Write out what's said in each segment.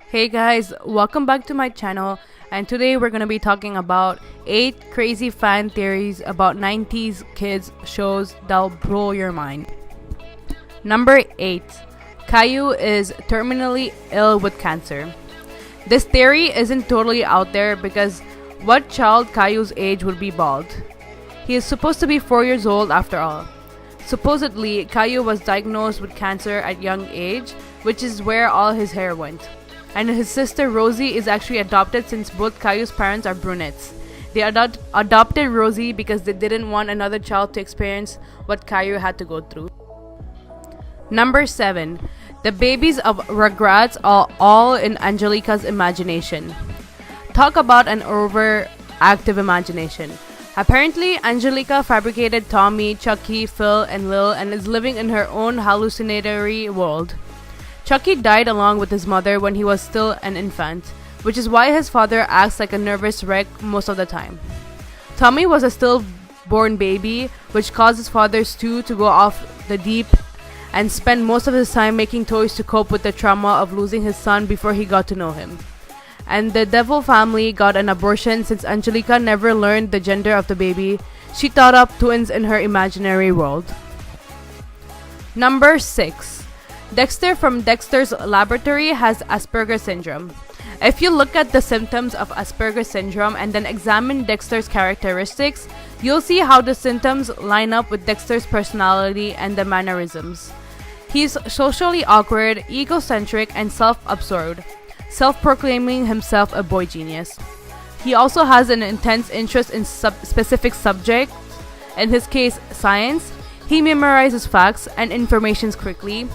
Hey guys, welcome back to my channel, and today we're gonna be talking about 8 crazy fan theories about 90s kids shows that'll blow your mind. Number 8. Caillou is terminally ill with cancer. This theory isn't totally out there because what child Caillou's age would be bald? He is supposed to be 4 years old after all. Supposedly, Caillou was diagnosed with cancer at young age, which is where all his hair went. And his sister Rosie is actually adopted since both Caillou's parents are brunettes. They adopted Rosie because they didn't want another child to experience what Caillou had to go through. Number 7. The babies of Rugrats are all in Angelicas' imagination. Talk about an overactive imagination. Apparently, Angelica fabricated Tommy, Chucky, Phil, and Lil and is living in her own hallucinatory world. Chucky died along with his mother when he was still an infant, which is why his father acts like a nervous wreck most of the time. Tommy was a stillborn baby, which caused his father Stu to go off the deep and spend most of his time making toys to cope with the trauma of losing his son before he got to know him. And the Devil family got an abortion since Angelica never learned the gender of the baby. She thought up twins in her imaginary world. Number 6. Dexter from Dexter's Laboratory has Asperger syndrome. If you look at the symptoms of Asperger syndrome and then examine Dexter's characteristics, you'll see how the symptoms line up with Dexter's personality and the mannerisms. He's socially awkward, egocentric, and self-absorbed, self-proclaiming himself a boy genius. He also has an intense interest in specific subjects, in his case, science. He memorizes facts and information quickly,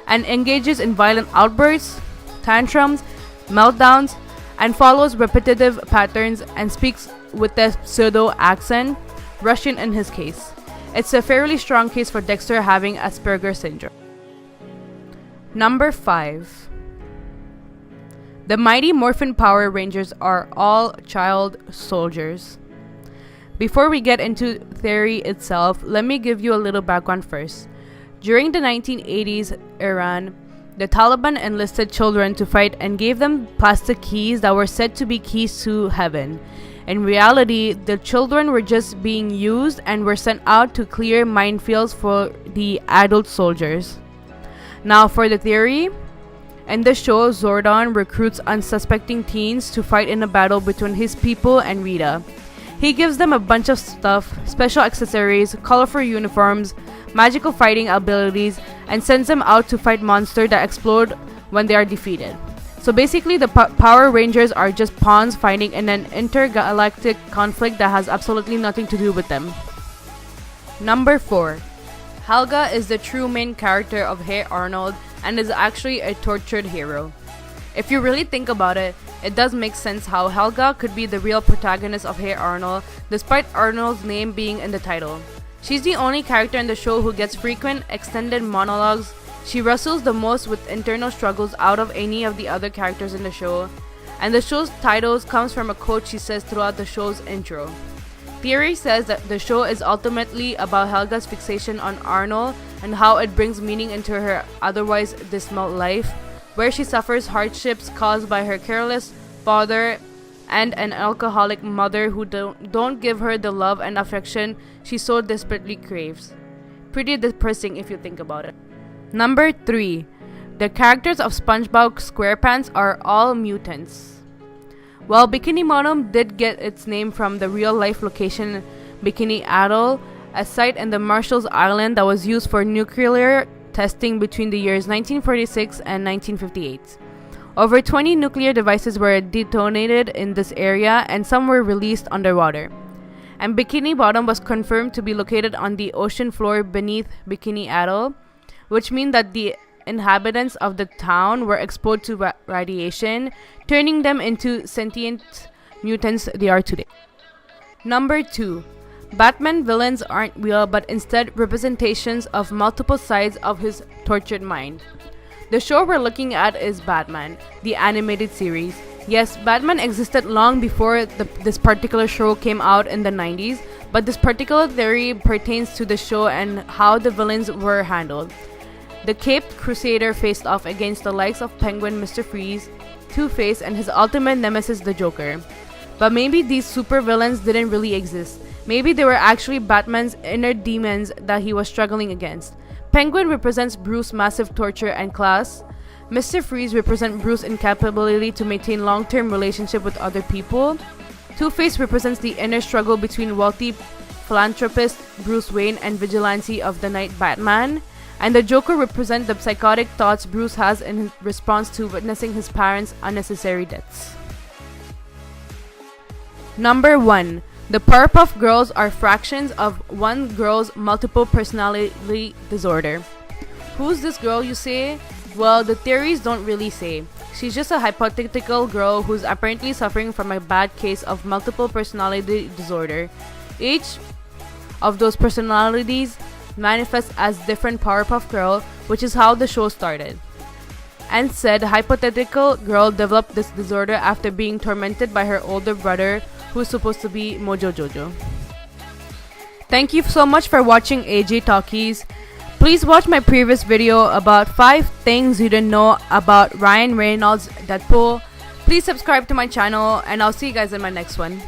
and engages in violent outbursts, tantrums, meltdowns, and follows repetitive patterns and speaks with a pseudo accent, Russian in his case. It's a fairly strong case for Dexter having Asperger syndrome. Number 5. The mighty Morphin Power Rangers are all child soldiers. Before we get into theory itself, let me give you a little background first. During the 1980s Iran, the Taliban enlisted children to fight and gave them plastic keys that were said to be keys to heaven. In reality, the children were just being used and were sent out to clear minefields for the adult soldiers. Now for the theory. In the show, Zordon recruits unsuspecting teens to fight in a battle between his people and Rita. He gives them a bunch of stuff, special accessories, colorful uniforms, magical fighting abilities, and sends them out to fight monsters that explode when they are defeated. So basically, the Power Rangers are just pawns fighting in an intergalactic conflict that has absolutely nothing to do with them. Number 4. Helga is the true main character of Hey Arnold and is actually a tortured hero. If you really think about it, it does make sense how Helga could be the real protagonist of Hey Arnold, despite Arnold's name being in the title. She's the only character in the show who gets frequent, extended monologues. She wrestles the most with internal struggles out of any of the other characters in the show. And the show's title comes from a quote she says throughout the show's intro. Theory says that the show is ultimately about Helga's fixation on Arnold and how it brings meaning into her otherwise dismal life, where she suffers hardships caused by her careless father and an alcoholic mother who don't give her the love and affection she so desperately craves. Pretty depressing if you think about it. Number 3. The characters of Spongebob Squarepants are all mutants. Well, Bikini Bottom did get its name from the real-life location Bikini Atoll, a site in the Marshalls Island that was used for nuclear testing between the years 1946 and 1958. Over 20 nuclear devices were detonated in this area, and some were released underwater. And Bikini Bottom was confirmed to be located on the ocean floor beneath Bikini Atoll, which means that the inhabitants of the town were exposed to radiation, turning them into sentient mutants they are today. Number 2. Batman villains aren't real but instead representations of multiple sides of his tortured mind. The show we're looking at is Batman, the animated series. Yes, Batman existed long before this particular show came out in the 90s, but this particular theory pertains to the show and how the villains were handled. The Caped Crusader faced off against the likes of Penguin, Mr. Freeze, Two-Face, and his ultimate nemesis, the Joker. But maybe these supervillains didn't really exist. Maybe they were actually Batman's inner demons that he was struggling against. Penguin represents Bruce's massive torture and class. Mr. Freeze represents Bruce's incapability to maintain long-term relationship with other people. Two-Face represents the inner struggle between wealthy philanthropist Bruce Wayne and vigilante of the night Batman. And the Joker represents the psychotic thoughts Bruce has in response to witnessing his parents' unnecessary deaths. Number 1. The Powerpuff Girls are fractions of one girl's multiple personality disorder. Who's this girl, you say? Well, the theories don't really say. She's just a hypothetical girl who's apparently suffering from a bad case of multiple personality disorder. Each of those personalities manifests as different Powerpuff Girl, which is how the show started. And said hypothetical girl developed this disorder after being tormented by her older brother, who's supposed to be Mojo Jojo. Thank you so much for watching AJ Talkies. Please watch my previous video about 5 things you didn't know about Ryan Reynolds' Deadpool. Please subscribe to my channel and I'll see you guys in my next one.